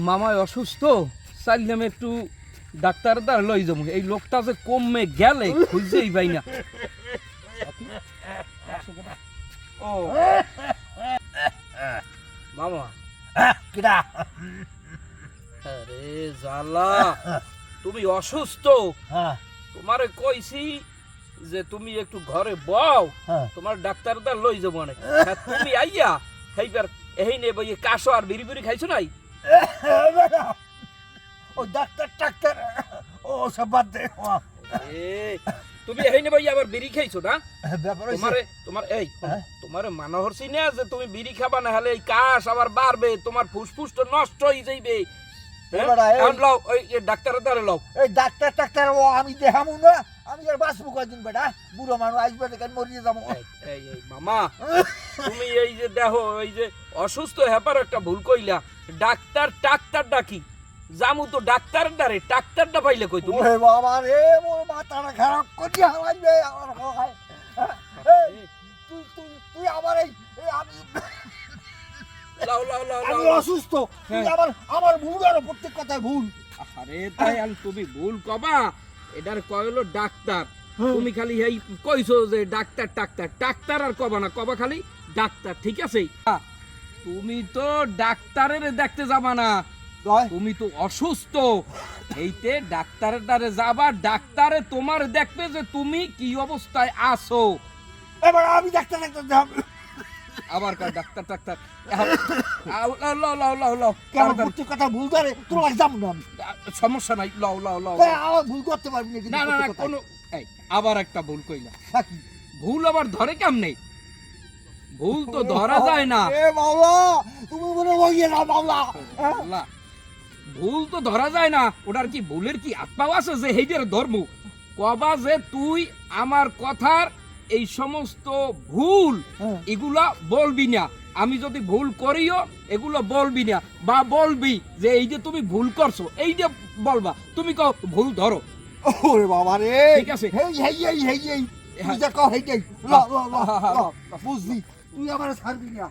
মামাই অসুস্থ, চাইলাম একটু ডাক্তার দ্বার লই যাবো। এই লোকটা যে কমে গেলে খুঁজেই পাই না। ও মামা কিরা আরে জালা, তুমি অসুস্থ। হ্যাঁ তোমারে কইছি যে তুমি একটু ঘরে বও, হ্যাঁ তোমার ডাক্তার দ্বার লই যাবো অনেক। তুমি আইয়া খাইবার এই নে বই কাশো আর বিড়ি বিড়ি খাইছো নাই? ও ডাক্তার ডাক্তার ও সব বাদ দে। এ তুমি এই নে বই আবার বিড়ি খাইছো না? ব্যাপার তোমারে তোমার এই তোমারে মানা হরছি না যে তুমি বিড়ি খাবা, না হলে এই কাশ আবার বাড়বে, তোমার ফুসফুস তো নষ্ট হয়ে যাইবে। এখন লও ওই ডাক্তারের দ্বারে লও। এই ডাক্তার ডাক্তার ও আমি দেখামু না, আমি আর বাঁচবো কয়দিন বেটা, বুড়ো মানুষ আসবে দেখেন মরিয়ে যাবো। এই এই মামা, তুমি এই যে দেখো এই যে অসুস্থ হ্যাপার একটা ভুল কইলা। ডাক্তার ডাক্তার ডাকি জামু তো ডাক্তারের দ্বারে, ডাক্তারটা পাইলে কই তুমি? ওরে বাবা রে, মোর মাথাটা খারাপ করি হারাইবে আমার হয়। তুই তুই তুই আমার এই আমি লাও লাও লাও আমি লাও। অসুস্থ, তুই আমার ভুল আর প্রত্যেক কথায় ভুল। আরে তাই আর তুমি ভুল কবা, এটার কয় হলো ডাক্তার। তুমি খালি এই কইছো যে ডাক্তার ডাক্তার ডাক্তার আর কবা না, কবা খালি ডাক্তার, ঠিক আছে? তুমি তো ডাক্তারের দেখতে যাবা না, তুমি তো অসুস্থ। এইতে ডাক্তারের দ্বারে যাবা, ডাক্তারে তোমার দেখবে যে তুমি কি অবস্থায় আছো। এবার আমি ডাক্তার ডাক্তার দেখাম। আবার কার ডাক্তার ডাক্তার লাও লাও লাও লাও লাও। কেন প্রত্যেক কথা ভুল ধরে তোর কাছে যাবো না আমি। সমস্যা নাই, লাও লাও লাও। আমার ভুল করতে পারবি না কিন্তু না না না প্রত্যেক কোনো এই আবার একটা ভুল কইলা। কথায়। কি? ভুল আবার ধরে কেমনে? ভুল তো ধরা যায় না। এ বাবা তুমি মনে বইয়ে না বাবা। আল্লাহ, ভুল তো ধরা যায় না। ওটার কি ভুলের কি আত্মাও আছে যে এইটার ধর্ম? কবা যে তুই আমার কথার এই সমস্ত ভুল এগুলা বলবি না। আমি যদি ভুল করিও এগুলো বলবি না, বা বলবি যে এই যে তুমি ভুল করছো এইটা বলবা। তুমি কও ভুল ধরো, ওরে বাবা রে, ঠিক আছে? হেই হেই হেই হেই হেই তুই যা কও হেই হেই ল ল ল বুঝলি তুই আমার ছাড়বি না।